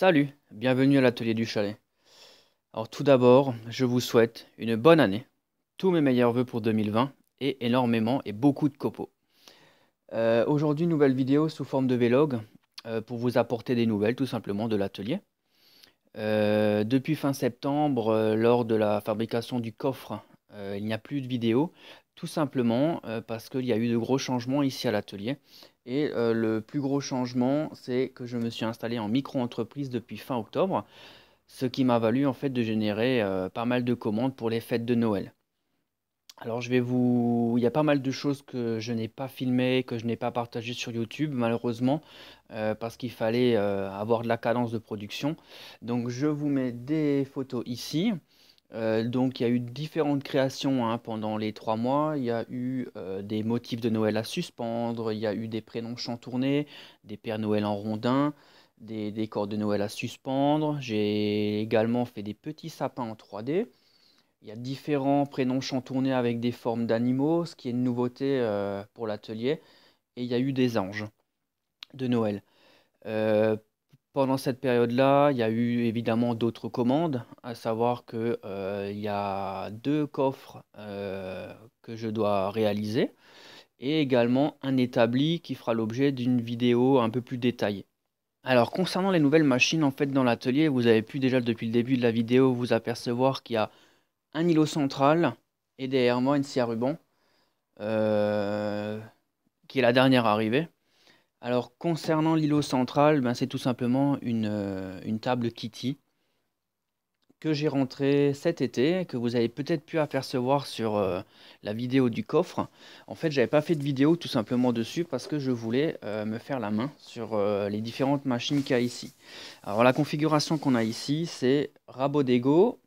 Salut, bienvenue à l'atelier du chalet. Alors tout d'abord, je vous souhaite une bonne année, tous mes meilleurs vœux pour 2020 et énormément et beaucoup de copeaux. Aujourd'hui, nouvelle vidéo sous forme de vlog pour vous apporter des nouvelles tout simplement de l'atelier. Depuis fin septembre, lors de la fabrication du coffre, il n'y a plus de vidéo, tout simplement parce qu'il y a eu de gros changements ici à l'atelier. Et le plus gros changement, c'est que je me suis installé en micro-entreprise depuis fin octobre, ce qui m'a valu en fait de générer pas mal de commandes pour les fêtes de Noël. Alors il y a pas mal de choses que je n'ai pas filmées, que je n'ai pas partagées sur YouTube, malheureusement, parce qu'il fallait avoir de la cadence de production. Donc je vous mets des photos ici. Donc il y a eu différentes créations hein, pendant les 3 mois. Il y a eu des motifs de Noël à suspendre, il y a eu des prénoms chantournés, des Pères Noël en rondins, des décors de Noël à suspendre. J'ai également fait des petits sapins en 3D. Il y a différents prénoms chantournés avec des formes d'animaux, ce qui est une nouveauté pour l'atelier. Et il y a eu des anges de Noël. Euh, Pendant cette période-là, il y a eu évidemment d'autres commandes, à savoir que il y a 2 coffres que je dois réaliser et également un établi qui fera l'objet d'une vidéo un peu plus détaillée. Alors concernant les nouvelles machines en fait dans l'atelier, vous avez pu déjà depuis le début de la vidéo vous apercevoir qu'il y a un îlot central et derrière moi une scie à ruban euh, qui est la dernière arrivée. Alors concernant l'îlot central, ben, c'est tout simplement une table Kitty que j'ai rentrée cet été, que vous avez peut-être pu apercevoir sur la vidéo du coffre. En fait, j'avais pas fait de vidéo tout simplement dessus parce que je voulais me faire la main sur les différentes machines qu'il y a ici. Alors la configuration qu'on a ici, c'est rabot d'ego,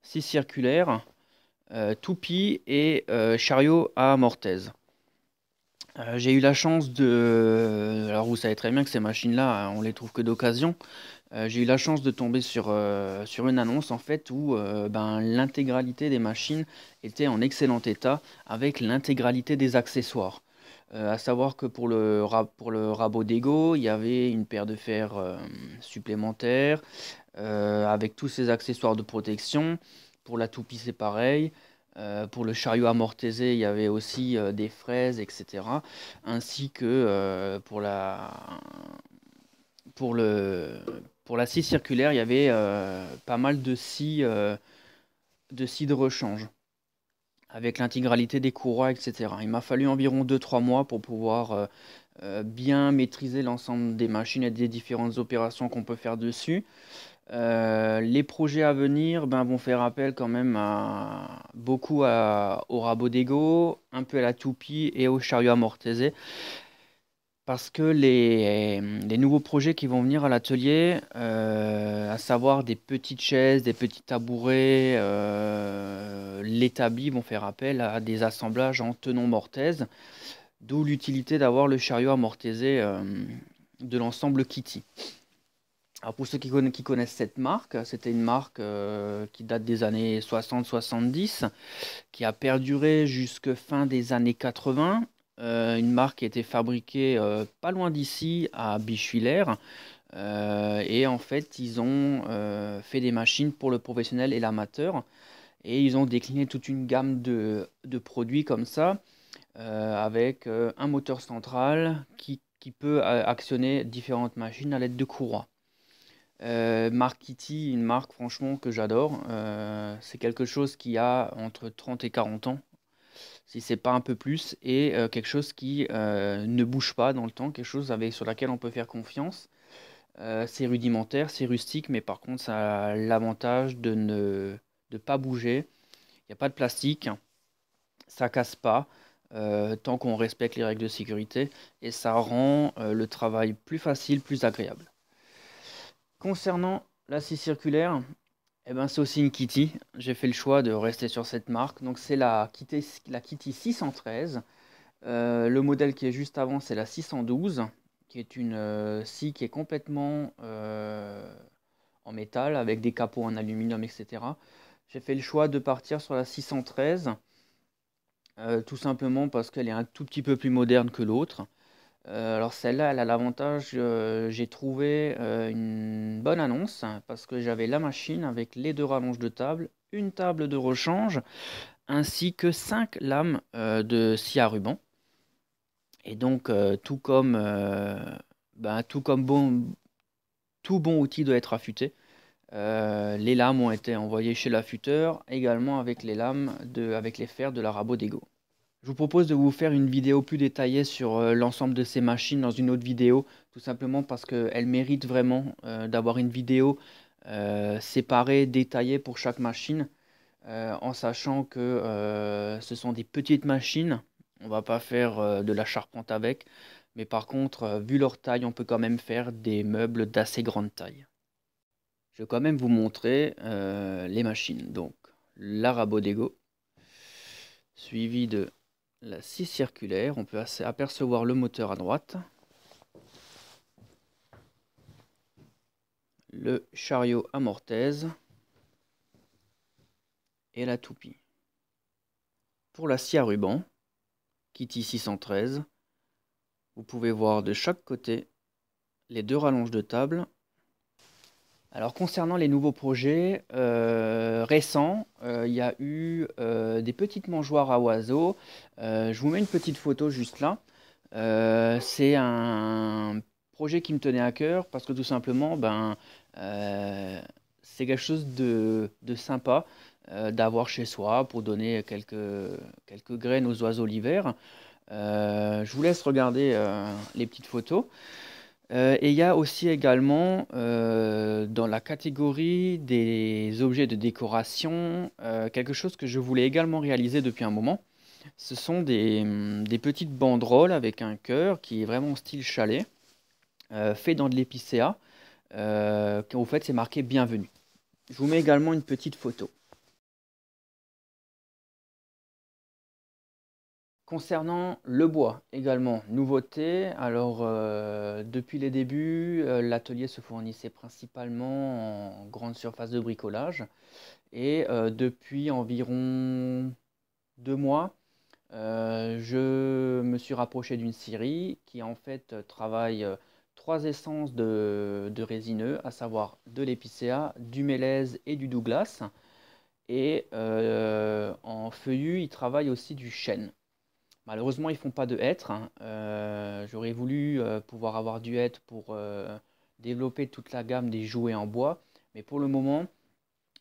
scie circulaire, toupie et chariot à mortaise. J'ai eu la chance de... Alors vous savez très bien que ces machines-là, on les trouve que d'occasion. J'ai eu la chance de tomber sur une annonce en fait où ben, l'intégralité des machines était en excellent état avec l'intégralité des accessoires. À savoir que pour le rabot d'ego, il y avait une paire de fer supplémentaire avec tous ces accessoires de protection. Pour la toupie, c'est pareil. Pour le chariot amortisé, il y avait aussi des fraises, etc. Ainsi que pour le, pour la scie circulaire, il y avait pas mal de scies de rechange avec l'intégralité des courroies, etc. Il m'a fallu environ 2 3 mois pour pouvoir bien maîtriser l'ensemble des machines et des différentes opérations qu'on peut faire dessus. Les projets à venir ben, vont faire appel quand même au rabot d'ego, un peu à la toupie et au chariot amortisé. Parce que les nouveaux projets qui vont venir à l'atelier, à savoir des petites chaises, des petits tabourets, l'établi vont faire appel à des assemblages en tenon mortaise, d'où l'utilité d'avoir le chariot amortisé de l'ensemble Kitty. Alors pour ceux qui connaissent cette marque, c'était une marque qui date des années 60-70, qui a perduré jusque fin des années 80. Une marque qui a été fabriquée pas loin d'ici, à Bischwiller. Et en fait, ils ont fait des machines pour le professionnel et l'amateur. Et ils ont décliné toute une gamme de produits comme ça, avec un moteur central qui peut actionner différentes machines à l'aide de courroies. Marque Kitty, une marque franchement que j'adore. C'est quelque chose qui a entre 30 et 40 ans, si c'est pas un peu plus, et quelque chose qui ne bouge pas dans le temps, quelque chose sur laquelle on peut faire confiance. C'est rudimentaire, c'est rustique, mais par contre ça a l'avantage de pas bouger. Il n'y a pas de plastique, ça casse pas. Tant qu'on respecte les règles de sécurité et ça rend le travail plus facile, plus agréable. Concernant la scie circulaire, eh ben, c'est aussi une Kitty. J'ai fait le choix de rester sur cette marque. Donc c'est la Kitty 613. Le modèle qui est juste avant, c'est la 612, qui est une scie qui est complètement en métal, avec des capots en aluminium, etc. J'ai fait le choix de partir sur la 613, tout simplement parce qu'elle est un tout petit peu plus moderne que l'autre. Alors celle-là, elle a l'avantage, j'ai trouvé une bonne annonce hein, parce que j'avais la machine avec les 2 rallonges de table, une table de rechange, ainsi que 5 lames de scie à ruban. Et donc, tout bon outil doit être affûté. Les lames ont été envoyées chez l'affûteur, également avec avec les fers de la Rabot d'Ego. Je vous propose de vous faire une vidéo plus détaillée sur l'ensemble de ces machines dans une autre vidéo, tout simplement parce qu'elle mérite vraiment d'avoir une vidéo séparée, détaillée pour chaque machine, en sachant que ce sont des petites machines. On va pas faire de la charpente avec, mais par contre, vu leur taille, on peut quand même faire des meubles d'assez grande taille. Je vais quand même vous montrer les machines. Donc, la Rabot d'Ego, suivi de la scie circulaire. On peut apercevoir le moteur à droite, le chariot à mortaise et la toupie. Pour la scie à ruban, Kitty 613, vous pouvez voir de chaque côté les 2 rallonges de table. Alors concernant les nouveaux projets récents, il y a eu des petites mangeoires à oiseaux. Je vous mets une petite photo juste là. C'est un projet qui me tenait à cœur parce que tout simplement, c'est quelque chose de sympa d'avoir chez soi pour donner quelques graines aux oiseaux l'hiver. Je vous laisse regarder les petites photos. Et il y a aussi également dans la catégorie des objets de décoration, quelque chose que je voulais également réaliser depuis un moment. Ce sont des petites banderoles avec un cœur qui est vraiment style chalet, fait dans de l'épicéa. Au fait, c'est marqué bienvenue. Je vous mets également une petite photo. Concernant le bois également, nouveauté. Alors, depuis les débuts, l'atelier se fournissait principalement en grande surface de bricolage. Et depuis environ 2 mois, je me suis rapproché d'une scierie qui en fait travaille 3 essences de résineux, à savoir de l'épicéa, du mélèze et du douglas. Et en feuillu, il travaille aussi du chêne. Malheureusement, ils font pas de hêtre, hein. J'aurais voulu pouvoir avoir du hêtre pour développer toute la gamme des jouets en bois. Mais pour le moment,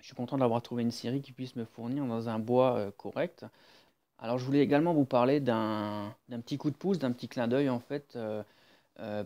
je suis content d'avoir trouvé une scierie qui puisse me fournir dans un bois correct. Alors, je voulais également vous parler d'un petit coup de pouce, d'un petit clin d'œil en fait,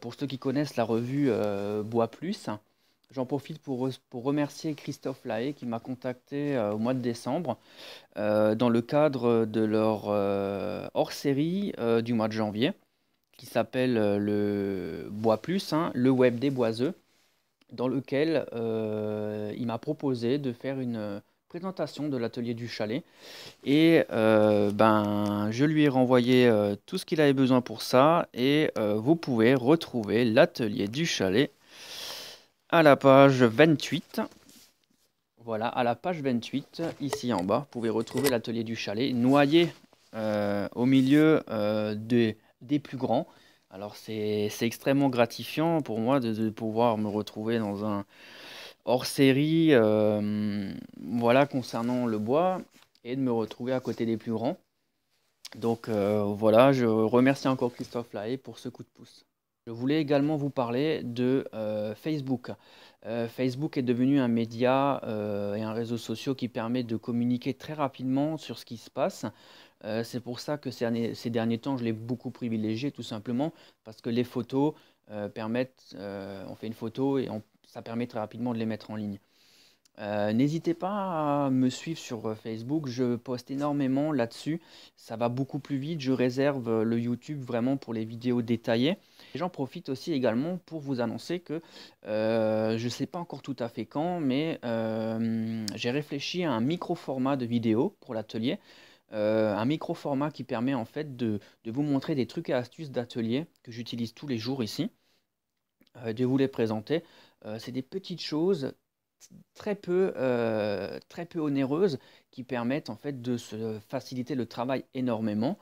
pour ceux qui connaissent la revue Bois Plus. J'en profite pour remercier Christophe Lahaye qui m'a contacté au mois de décembre dans le cadre de leur hors-série du mois de janvier qui s'appelle le Bois Plus, hein, le web des boiseux, dans lequel il m'a proposé de faire une présentation de l'atelier du chalet. Et je lui ai renvoyé tout ce qu'il avait besoin pour ça. Et vous pouvez retrouver l'atelier du chalet à la page 28. Voilà, à la page 28, ici en bas, vous pouvez retrouver l'atelier du chalet, noyé au milieu des plus grands. Alors c'est extrêmement gratifiant pour moi de pouvoir me retrouver dans un hors-série voilà, concernant le bois et de me retrouver à côté des plus grands. Donc voilà, je remercie encore Christophe Lahaye pour ce coup de pouce. Je voulais également vous parler de Facebook. Facebook est devenu un média et un réseau social qui permet de communiquer très rapidement sur ce qui se passe. C'est pour ça que ces derniers temps, je l'ai beaucoup privilégié, tout simplement, parce que les photos permettent, on fait une photo et ça permet très rapidement de les mettre en ligne. N'hésitez pas à me suivre sur Facebook, je poste énormément là-dessus, ça va beaucoup plus vite, je réserve le YouTube vraiment pour les vidéos détaillées. Et j'en profite aussi également pour vous annoncer que je ne sais pas encore tout à fait quand, mais j'ai réfléchi à un micro-format de vidéo pour l'atelier. Un micro-format qui permet en fait de vous montrer des trucs et astuces d'atelier que j'utilise tous les jours ici, de vous les présenter. C'est des petites choses très peu onéreuses qui permettent en fait de se faciliter le travail énormément.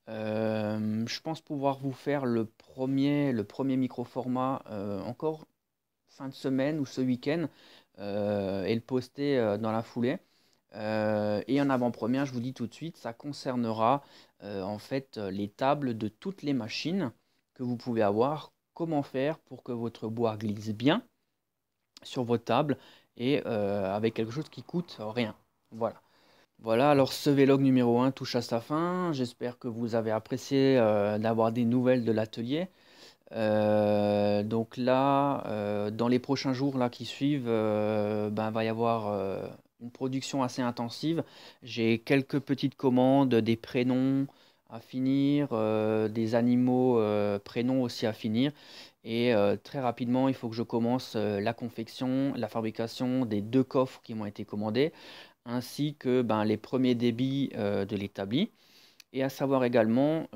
Je pense pouvoir vous faire le premier micro-format encore fin de semaine ou ce week-end et le poster dans la foulée. Et en avant-première, je vous dis tout de suite, ça concernera en fait les tables de toutes les machines que vous pouvez avoir. Comment faire pour que votre bois glisse bien sur vos tables et avec quelque chose qui coûte rien. Voilà. Voilà, alors ce vlog numéro 1 touche à sa fin. J'espère que vous avez apprécié d'avoir des nouvelles de l'atelier. Donc là, dans les prochains jours là, qui suivent, va y avoir une production assez intensive. J'ai quelques petites commandes, des prénoms à finir, des animaux prénoms aussi à finir. Et très rapidement, il faut que je commence la confection, la fabrication des 2 coffres qui m'ont été commandés, ainsi que les premiers débits de l'établi. Et à savoir également,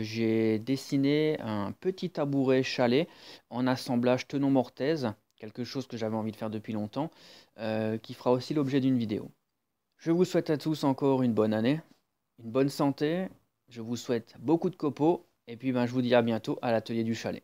j'ai dessiné un petit tabouret chalet en assemblage tenon mortaise, quelque chose que j'avais envie de faire depuis longtemps, qui fera aussi l'objet d'une vidéo. Je vous souhaite à tous encore une bonne année, une bonne santé, je vous souhaite beaucoup de copeaux, et puis je vous dis à bientôt à l'atelier du chalet.